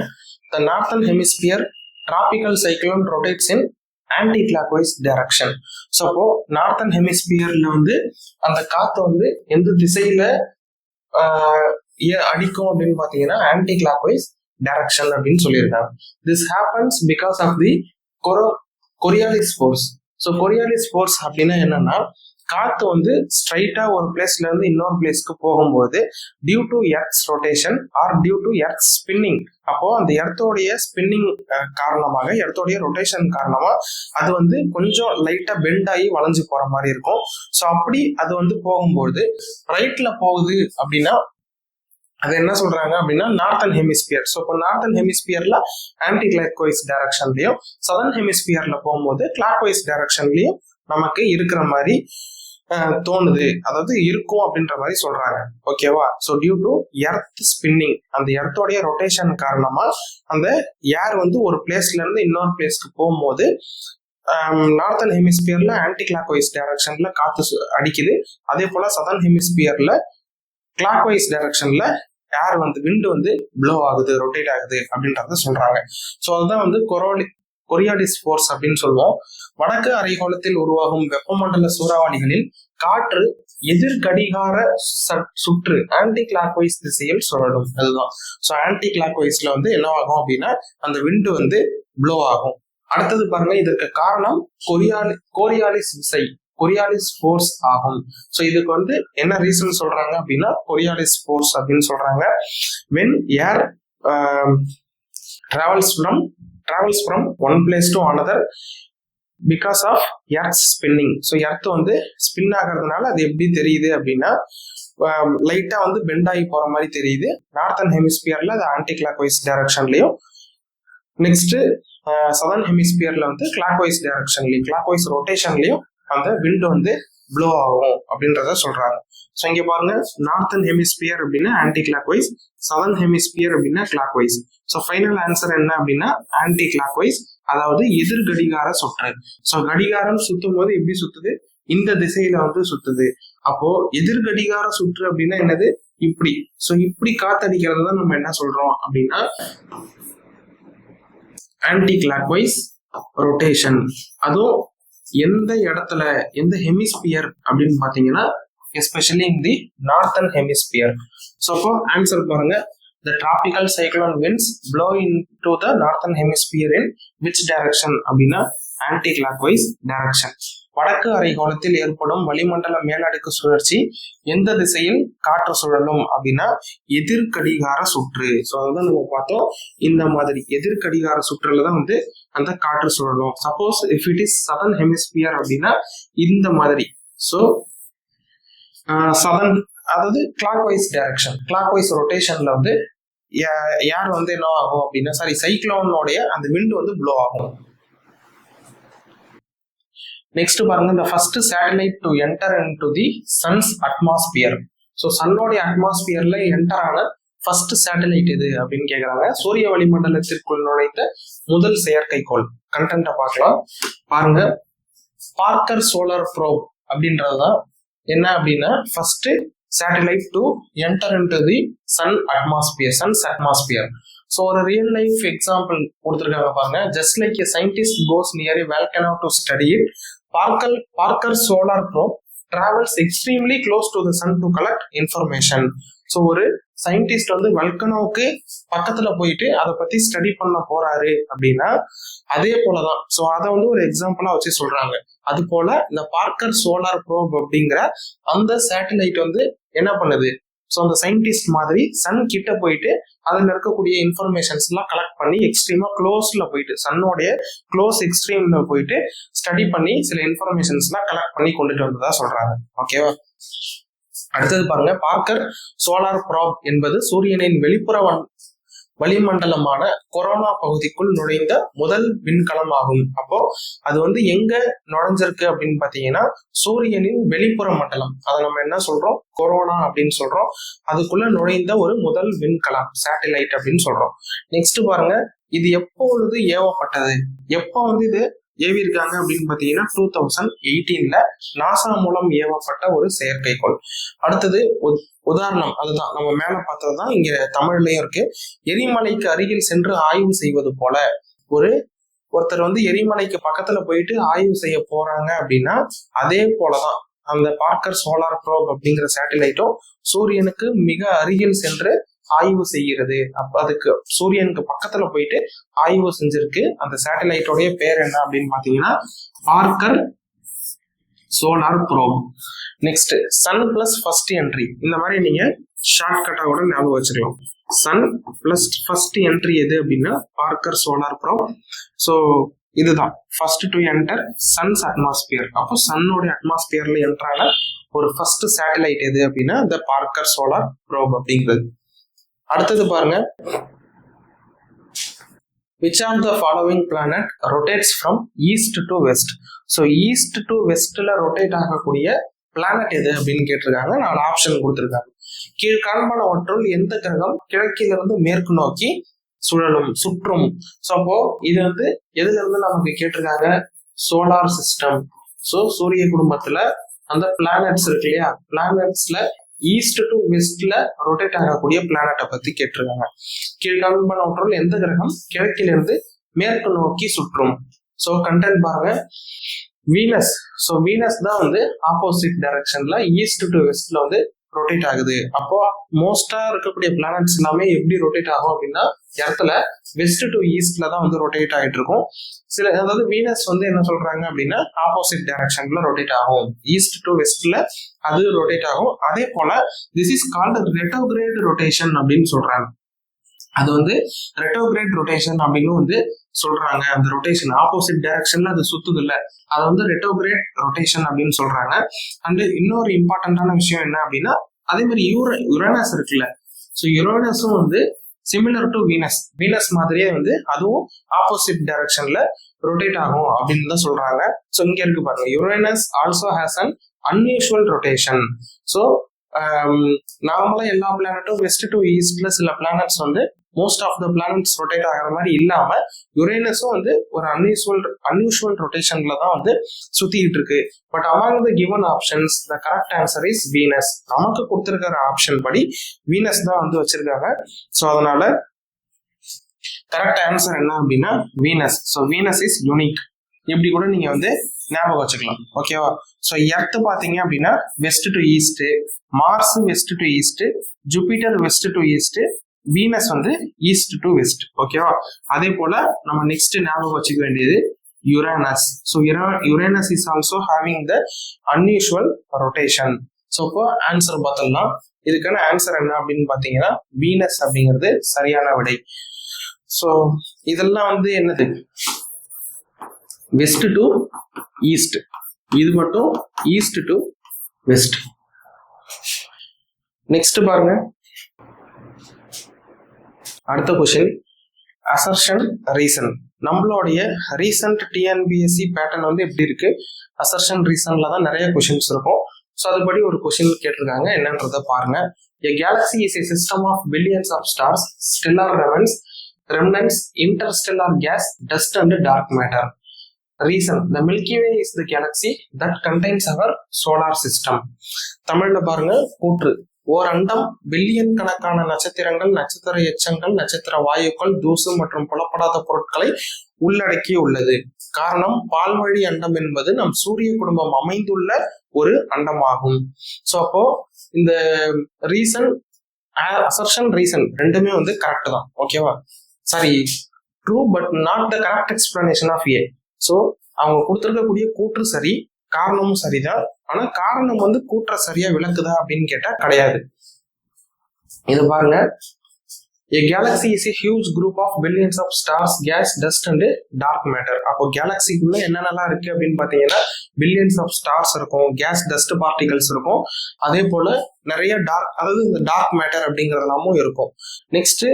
The northern hemisphere tropical cyclone rotates in anti-clockwise direction. So அப்போ நார்த்தன் ஹெமிஸ்பியர்ல வந்து அந்த காத்து வந்து எந்த திசையில அடிக்கும் அப்படின்னு பாத்தீங்கன்னா ஆன்டி கிளாக்வைஸ் டைரக்ஷன் அப்படின்னு சொல்லியிருக்காங்க. This happens because of the Coriolis force. So Coriolis force அப்படின்னா என்னன்னா காத்து வந்து ஸ்ட்ரைட்டா ஒரு பிளேஸ்ல இருந்து இன்னொரு பிளேஸ்க்கு போகும்போது due to earth's rotation or due to earth spinning, அப்போ அந்த எர்த்தோடைய ஸ்பின்னிங் காரணமாக, எர்த்தோடைய ரொட்டேஷன் காரணமா அது வந்து கொஞ்சம் லைட்டா பெண்ட் ஆகி வளைஞ்சு போற மாதிரி இருக்கும். ஸோ அப்படி அது வந்து போகும்போது ரைட்ல போகுது அப்படின்னா அது என்ன சொல்றாங்க அப்படின்னா நார்த்தன் ஹெமிஸ்பியர். ஸோ இப்போ நார்த்தன் ஹெமிஸ்பியர்ல ஆன்டி கிளாக்வைஸ் டைரக்ஷன்லயும், சதர்ன் ஹெமிஸ்பியர்ல போகும்போது கிளாக்வைஸ் டைரக்ஷன்லயும் நமக்கு இருக்கிற மாதிரி தோணுது, அதாவது இருக்கும் அப்படின்ற மாதிரி சொல்றாங்க. ஓகேவா? So due to earth spinning, அந்த எர்த்தோடைய ரொட்டேஷன் காரணமா அந்த ஏர் வந்து ஒரு பிளேஸ்ல இருந்து இன்னொரு பிளேஸ்க்கு போகும்போது நார்த்தன் ஹெமிஸ்பியர்ல ஆன்டி கிளாக் வைஸ் டைரக்ஷன்ல காத்து அடிக்குது. அதே போல சதர்ன் ஹெமிஸ்பியர்ல கிளாக் வைஸ் டைரக்ஷன்ல ஏர் வந்து விண்டு வந்து ப்ளோ ஆகுது, ரொட்டேட் ஆகுது அப்படின்றத சொல்றாங்க. ஸோ அதுதான் வந்து கொரியாலிஸ் ஃபோர்ஸ் அப்படின்னு சொல்லுவோம். வடக்கு அரைக்கோளத்தில் உருவாகும் வெப்பமண்டல சூறாவளிகளில் காற்று எதிர்கடிகார சுற்று ஆன்டி கிளாக் வைஸ் திசையில் சுழலும். அதுதான். ஸோ ஆன்டி கிளாக் வைஸ்ல வந்து என்ன ஆகும் அப்படின்னா அந்த விண்டு வந்து ப்ளோ ஆகும். அடுத்தது பாருங்க, இதற்கு காரணம் கோரியாலிஸ் விசை, கொரியாலிஸ் ஃபோர்ஸ் ஆகும். ஸோ இதுக்கு வந்து என்ன ரீசன் சொல்றாங்க அப்படின்னா கொரியாலிஸ் ஃபோர்ஸ் அப்படின்னு சொல்றாங்க. when air travels from one place to another because of earth spinning. So earth வந்து ஸ்பின் ஆகிறதுனால அது எப்படி தெரியுது அப்படின்னா லைட்டா வந்து பெண்ட் ஆகி போற மாதிரி தெரியுது. நார்த்தன் ஹெமிஸ்பியர்ல அது ஆன்டி கிளாக் வைஸ் டைரக்ஷன்லயும், நெக்ஸ்ட் சதர்ன் ஹெமிஸ்பியர்ல வந்து கிளாக் வைஸ் டைரக்ஷன்லயும், கிளாக் வைஸ் ரொட்டேஷன்லயும் அந்த விண்டு வந்து ப்ளோ ஆகும் அப்படின்றத சொல்றாங்க. ஸோ இங்க பாருங்க, நார்த்தன் ஹெமிஸ்பியர் அப்படின்னா anticlockwise, southern hemisphere அப்படின்னா clockwise. So final answer என்ன அப்படின்னா ஆன்டி கிளாக் வைஸ், அதாவது எதிர் கடிகார சுற்று. ஸோ கடிகாரம் சுத்தும் போது எப்படி சுத்துது? இந்த திசையில வந்து சுத்துது. அப்போ எதிர் கடிகார சுற்று அப்படின்னா என்னது? இப்படி. ஸோ இப்படி காத்தடிக்கிறது தான் நம்ம என்ன சொல்றோம் அப்படின்னா ஆன்டி கிளாக் வைஸ் ரொட்டேஷன். அதுவும் எந்த இடத்துல, எந்த ஹெமிஸ்பியர் அப்படின்னு பாத்தீங்கன்னா especially in the northern hemisphere. So அப்போ ஆன்சர் பாருங்க, the tropical cyclone winds blow into the northern hemisphere in which direction அப்படின்னா ஆன்டி கிளாக் வைஸ் டைரக்ஷன். வடக்கு அரைக்கோளத்தில் ஏற்படும் வளிமண்டல மேலடுக்கு சுழற்சி எந்த திசையில் காற்று சுழலும் அப்படின்னா எதிர்கடிகார சுற்று. ஸோ அதுதான் நம்ம பார்த்தோம். இந்த மாதிரி எதிர்கடிகார சுற்றுல தான் வந்து அந்த காற்று சுழலும். Suppose if it is southern hemisphere அப்படின்னா இந்த மாதிரி. ஸோ சதர்ன், அதாவது clockwise direction, clockwise ரொட்டேஷன்ல வந்து யார் வந்து என்ன ஆகும் அப்படின்னா சைக்ளோனோடைய அந்த விண்டு வந்து ப்ளோ ஆகும். நெக்ஸ்ட் பாருங்க, the first satellite to enter into the sun's atmosphere. So சன்னோடைய அட்மாஸ்பியர்ல என்டர் ஆன ஃபர்ஸ்ட் சேட்டலைட் எது அப்படின்னு கேட்கறாங்க. சூரிய வளிமண்டலத்திற்குள் நுழைந்த முதல் செயற்கைக்கோள். கண்டென்ட்டை பார்க்கலாம் பாருங்க. பார்க்கர் சோலார் ப்ரோப் அப்படின்றதுதான் என்ன அப்படின்னா first satellite to enter into the sun's atmosphere. So ஒரு ரியல் லைஃப் எக்ஸாம்பிள் கொடுத்துருக்காங்க பாருங்க. Just like a scientist goes near a volcano to study it, Parker solar probe travels extremely close to the sun to collect information. So ஒரு scientist வந்து வல்கனோவுக்கு பக்கத்துல போயிட்டு அதை பத்தி study பண்ண போறாரு அப்படின்னா அதே போலதான். ஸோ அதை வந்து ஒரு எக்ஸாம்பிளா வச்சு சொல்றாங்க. அது போல இந்த பார்க்கர் சோலார் ப்ரோப் அப்படிங்கிற அந்த சேட்டலைட் வந்து என்ன பண்ணுது? ஸோ அந்த சயின்டிஸ்ட் மாதிரி சன் கிட்ட போயிட்டு அதுல இருக்கக்கூடிய இன்ஃபர்மேஷன்ஸ் எல்லாம் கலெக்ட் பண்ணி எக்ஸ்ட்ரீமா க்ளோஸ்ல போயிட்டு சன்னோடைய க்ளோஸ் எக்ஸ்ட்ரீம்ல போயிட்டு ஸ்டடி பண்ணி சில இன்ஃபர்மேஷன்ஸ் எல்லாம் கலெக்ட் பண்ணி கொண்டுட்டு வந்ததா சொல்றாங்க. ஓகேவா? அடுத்தது பாருங்க, பார்க்கர் சோலார் ப்ராப் என்பது சூரியனின் வெளிப்புற வளிமண்டலமான கொரோனா பகுதிக்குள் நுழைந்த முதல் விண்கலம் ஆகும். அப்போ அது வந்து எங்க நுழைஞ்சிருக்கு அப்படின்னு பாத்தீங்கன்னா சூரியனின் வெளிப்புற மண்டலம், அதை நம்ம என்ன சொல்றோம்? கொரோனா அப்படின்னு சொல்றோம். அதுக்குள்ள நுழைந்த ஒரு முதல் விண்கலம், சேட்டலைட் அப்படின்னு சொல்றோம். நெக்ஸ்ட் பாருங்க, இது எப்பொழுது ஏவப்பட்டது? எப்போ வந்து இது ஏவி இருக்காங்க அப்படின்னு பாத்தீங்கன்னா 2018ல நாசா மூலம் ஏவப்பட்ட ஒரு செயற்கைக்கோள். அடுத்தது உதாரணம், அதுதான் நம்ம மேல பார்த்ததுதான் இங்க தமிழ்லயும் இருக்கு. எரிமலைக்கு அருகில் சென்று ஆய்வு செய்வது போல ஒருத்தர் வந்து எரிமலைக்கு பக்கத்துல போயிட்டு ஆய்வு செய்ய போறாங்க அப்படின்னா அதே போலதான் அந்த பார்க்கர் சோலார் ப்ரோப் அப்படிங்கிற சேட்டலைட்டும் சூரியனுக்கு மிக அருகில் சென்று ஆய்வு செய்கிறது. அப்ப அதுக்கு சூரியனுக்கு பக்கத்துல போயிட்டு ஆய்வு செஞ்சிருக்கு. அந்த சேட்டலைட்டோடைய பேர் என்ன அப்படின்னு பாத்தீங்கன்னா Parker solar probe. Next sun plus first entry. இந்த மாதிரி நீங்க ஷார்ட்கட்டா கூட ஞாபகம் வச்சுக்கலாம். சன் பிளஸ் ஃபர்ஸ்ட் என்ட்ரி எது அப்படின்னா பார்க்கர் சோலார் ப்ரோப். ஸோ இதுதான் first to enter sons atmosphere. அப்போ சன்னோட அட்மாஸ்பியர்ல என்ட்ரான ஒரு ஃபர்ஸ்ட் சேட்டலைட் எது அப்படின்னா இந்த பார்க்கர் சோலார் ப்ரோப் அப்படிங்கிறது. அடுத்தது பாருங்க, which of the following planet rotates from east to west? So east to west ல rotate ஆகக்கூடிய பிளானட் எது அப்படின்னு கேட்டிருக்காங்க. 4 ஆப்ஷன் கொடுத்திருக்காங்க. கீழ்காண்பனவற்றுள் எந்த கிரகம் கிழக்கிலிருந்து மேற்கு நோக்கி சுற்றும். ஸோ அப்போ இது வந்து எதுல இருந்து நமக்கு கேட்டிருக்காங்க? Solar system. ஸோ சூரிய குடும்பத்துல அந்த பிளானட்ஸ் இருக்கு இல்லையா, பிளானட்ஸ்ல ஈஸ்ட் டு வெஸ்ட்ல ரொட்டேட் ஆகக்கூடிய பிளானட்டை பத்தி கேட்டிருக்காங்க. கீழ்காண்பனவற்றுள் எந்த கிரகம் கிழக்கிலிருந்து மேற்கு நோக்கி சுற்றும்? ஸோ கண்டென்ட் பாருங்க, வீனஸ். ஸோ வீனஸ் தான் வந்து ஆப்போசிட் டைரக்ஷன்ல ஈஸ்ட் டு வெஸ்ட்ல வந்து ரொட்டேட் ஆகுது. அப்போ மோஸ்டா இருக்கக்கூடிய பிளானட்ஸ் எல்லாமே எப்படி ரொட்டேட் ஆகும் அப்படின்னா இடத்துல வெஸ்ட் டு ஈஸ்ட்ல தான் வந்து ரொட்டேட் ஆகிட்டு இருக்கும். அதாவது வீனஸ் வந்து என்ன சொல்றாங்க அப்படின்னா ஆப்போசிட் டைரக்ஷன்ல ரொட்டேட் ஆகும், ஈஸ்ட் டு வெஸ்ட்ல அது ரொட்டேட் ஆகும். அதே போல this is called retrograde rotation அப்படின்னு சொல்றாங்க. அது வந்து ரெட்ரோகிரேட் ரொட்டேஷன் அப்படின்னு வந்து சொல்றாங்க. அந்த ரொட்டேஷன் ஆப்போசிட் டைரக்ஷன்ல அது சுத்துது இல்ல, அதை வந்து ரெட்ரோகிரேட் ரொட்டேஷன் அப்படின்னு சொல்றாங்க. அண்ட் இன்னொரு இம்பார்ட்டன்டான விஷயம் என்ன அப்படின்னா, அதே மாதிரி யுரேனஸ் இருக்குல்ல, ஸோ யுரேனஸும் வந்து சிமிலர் டு வீனஸ் மாதிரியே வந்து அதுவும் ஆப்போசிட் டைரக்ஷன்ல ரொட்டேட் ஆகும் அப்படின்னு தான் சொல்றாங்க. ஸோ இங்க இருக்கு பாருங்க, Uranus also has an unusual rotation. So நார்மலா எல்லா பிளானட்டும் வெஸ்ட் டு ஈஸ்ட்ல சில பிளானட்ஸ் வந்து most of the planets rotate ஆகிற மாதிரி இல்லாம யுரேனஸும் வந்து ஒரு அன்யூஷுவல் ரொட்டேஷன்ல தான் வந்து சுத்திட்டு இருக்கு. But among the given options the correct answer is Venus. நமக்கு கொடுத்திருக்கிற ஆப்ஷன் படி வீனஸ் தான் வந்து வச்சிருக்காங்க. ஸோ அதனால கரெக்ட் ஆன்சர் என்ன அப்படின்னா Venus. So Venus is unique. இப்படி கூட நீங்க வந்து ஞாபகம் வச்சுக்கலாம். ஓகேவா? ஸோ எர்த் பாத்தீங்க அப்படின்னா west to east, Mars west to east, Jupiter west to east, Venus வந்து ஈஸ்ட் டு வெஸ்ட். ஓகேவா? அதே போல நம்ம நெக்ஸ்ட் ஞாபகம் வச்சுக்க வேண்டியது Uranus. So Uranus is also having the unusual rotation. So இப்போ ஆன்சர் பார்த்தோம்னா இதுக்கான ஆன்சர் என்ன அப்படின்னு பாத்தீங்கன்னா வீனஸ் அப்படிங்கிறது சரியான விடை. ஸோ இதெல்லாம் வந்து என்னது, வெஸ்ட் டு ஈஸ்ட், இது மட்டும் ஈஸ்ட் டு வெஸ்ட். நெக்ஸ்ட் பாருங்க, அடுத்த கொஸ்டின் அசர்ஷன் ரீசன். நம்மளுடைய ரீசன்ட் டிஎன்பிஎஸ்சி பேட்டர்ன் வந்து எப்படி இருக்கு? அசர்ஷன் ரீசன்ல தான் நிறைய கொஸ்டின்ஸ் இருக்கும். ஸோ அதுபடி ஒரு கொஸ்டின் கேட்டிருக்காங்க, என்னன்றத பாருங்க. A galaxy is a system of billions of stars, stellar remnants, interstellar gas, dust and dark matter. Reason: the Milky Way is the galaxy that contains our solar system. தமிழ்ல பாருங்க, கூற்று: ஓர் அண்டம் billion கணக்கான நட்சத்திரங்கள், நட்சத்திர எச்சங்கள், நட்சத்திர வாயுக்கள், தூசு மற்றும் புலப்படாத பொருட்களை உள்ளடக்கி உள்ளது. காரணம், பால்வழி அண்டம் என்பது நம் சூரிய குடும்பம் அமைந்துள்ள ஒரு அண்டமாகும். ஸோ அப்போ இந்த ரீசன், அசர்ஷன், ரீசன் ரெண்டுமே வந்து கரெக்ட் தான். ஓகேவா? Sorry, true but not the correct explanation of A. So அவங்க கொடுத்துருக்கக்கூடிய கூற்று சரி, காரணமும் சரிதான். ஆனா காரணம் வந்து கூற்ற சரியா விளக்குதா அப்படின்னு கேட்டா கிடையாது. இது பாருங்க, a galaxy is a huge group of billions of stars, gas, dust and dark matter. அப்போ கேலக்சிக்குள்ள என்னென்னலாம் இருக்கு அப்படின்னு பாத்தீங்கன்னா பில்லியன்ஸ் ஆஃப் ஸ்டார்ஸ் இருக்கும், கேஸ், டஸ்ட் பார்ட்டிகல்ஸ் இருக்கும், அதே போல நிறைய டார்க், அதாவது இந்த டார்க் மேட்டர் அப்படிங்கறதெல்லாமும் இருக்கும். Next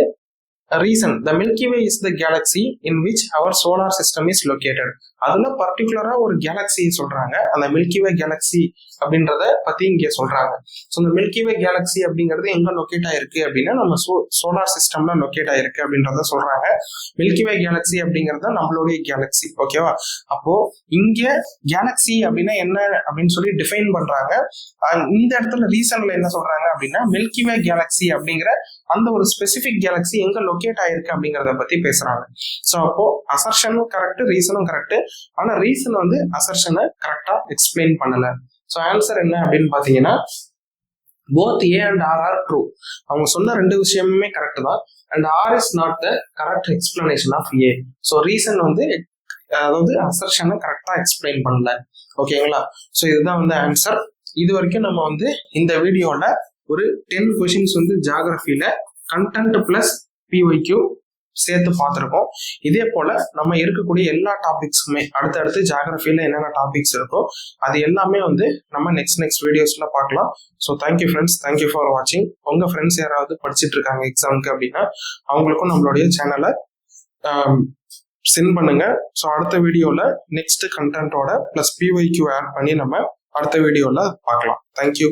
reason, the Milky Way is the galaxy in which our solar system is located. அதுல பர்டிகுலரா ஒரு கேலக்சி சொல்றாங்க, அந்த மில்கி வே கேலக்சி அப்படின்றத பத்தி இங்க சொல்றாங்க. ஸோ இந்த மில்கி வே கேலக்சி அப்படிங்கிறது எங்க லொக்கேட் ஆயிருக்கு அப்படின்னா நம்ம சோலார் சிஸ்டம்ல லொக்கேட் ஆயிருக்கு அப்படின்றத சொல்றாங்க. மில்கி வே கேலக்சி அப்படிங்கிறது நம்மளுடைய கேலக்சி. ஓகேவா? அப்போ இங்க கேலக்சி அப்படின்னா என்ன அப்படின்னு சொல்லி டிஃபைன் பண்றாங்க. இந்த இடத்துல ரீசன்ல என்ன சொல்றாங்க அப்படின்னா மில்கி வே கேலக்சி அப்படிங்கிற அந்த ஒரு ஸ்பெசிபிக் கேலக்சி எங்க லொக்கேட் ஆயிருக்கு அப்படிங்கறத பத்தி பேசுறாங்க. ஸோ அப்போ அசர்ஷனும் கரெக்ட், ரீசனும் கரெக்ட். ஆனா ரீசன் வந்து அசர்ஷனை கரெக்டா எக்ஸ்பிளைன் பண்ணல. சோ ஆன்சர் என்ன அப்படின்னு பாத்தீங்கன்னா both A and R are true. அவங்க சொன்ன ரெண்டு விஷயமுமே கரெக்ட் தான். and R is not the correct explanation of A. so reason வந்து அதாவது அசர்ஷனை கரெக்டா எக்ஸ்பிளைன் பண்ணல. ஓகேங்களா? சோ இதுதான் வந்து ஆன்சர். இது வரைக்கும் நம்ம வந்து இந்த வீடியோல ஒரு 10 கொஸ்டின்ஸ் வந்து ஜியோகிராஃபில கண்டென்ட் பிளஸ் PYQ சேர்த்து பார்த்துருக்கோம். இதே போல நம்ம இருக்கக்கூடிய எல்லா டாபிக்ஸுமே அடுத்தடுத்து ஜியோகிராஃபில என்னென்ன டாபிக்ஸ் இருக்கோ அது எல்லாமே வந்து நம்ம நெக்ஸ்ட் வீடியோஸ்ல பார்க்கலாம். So thank you friends, thank you for வாட்சிங். உங்க ஃப்ரெண்ட்ஸ் யாராவது படிச்சுட்டு இருக்காங்க எக்ஸாமுக்கு அப்படின்னா அவங்களுக்கும் நம்மளுடைய சேனலை சென்ட் பண்ணுங்க. ஸோ அடுத்த வீடியோவில் நெக்ஸ்ட் கண்டென்ட்டோட ப்ளஸ் பிஒய்க்யூ ஆட் பண்ணி நம்ம அடுத்த வீடியோவில் பார்க்கலாம். தேங்க்யூ.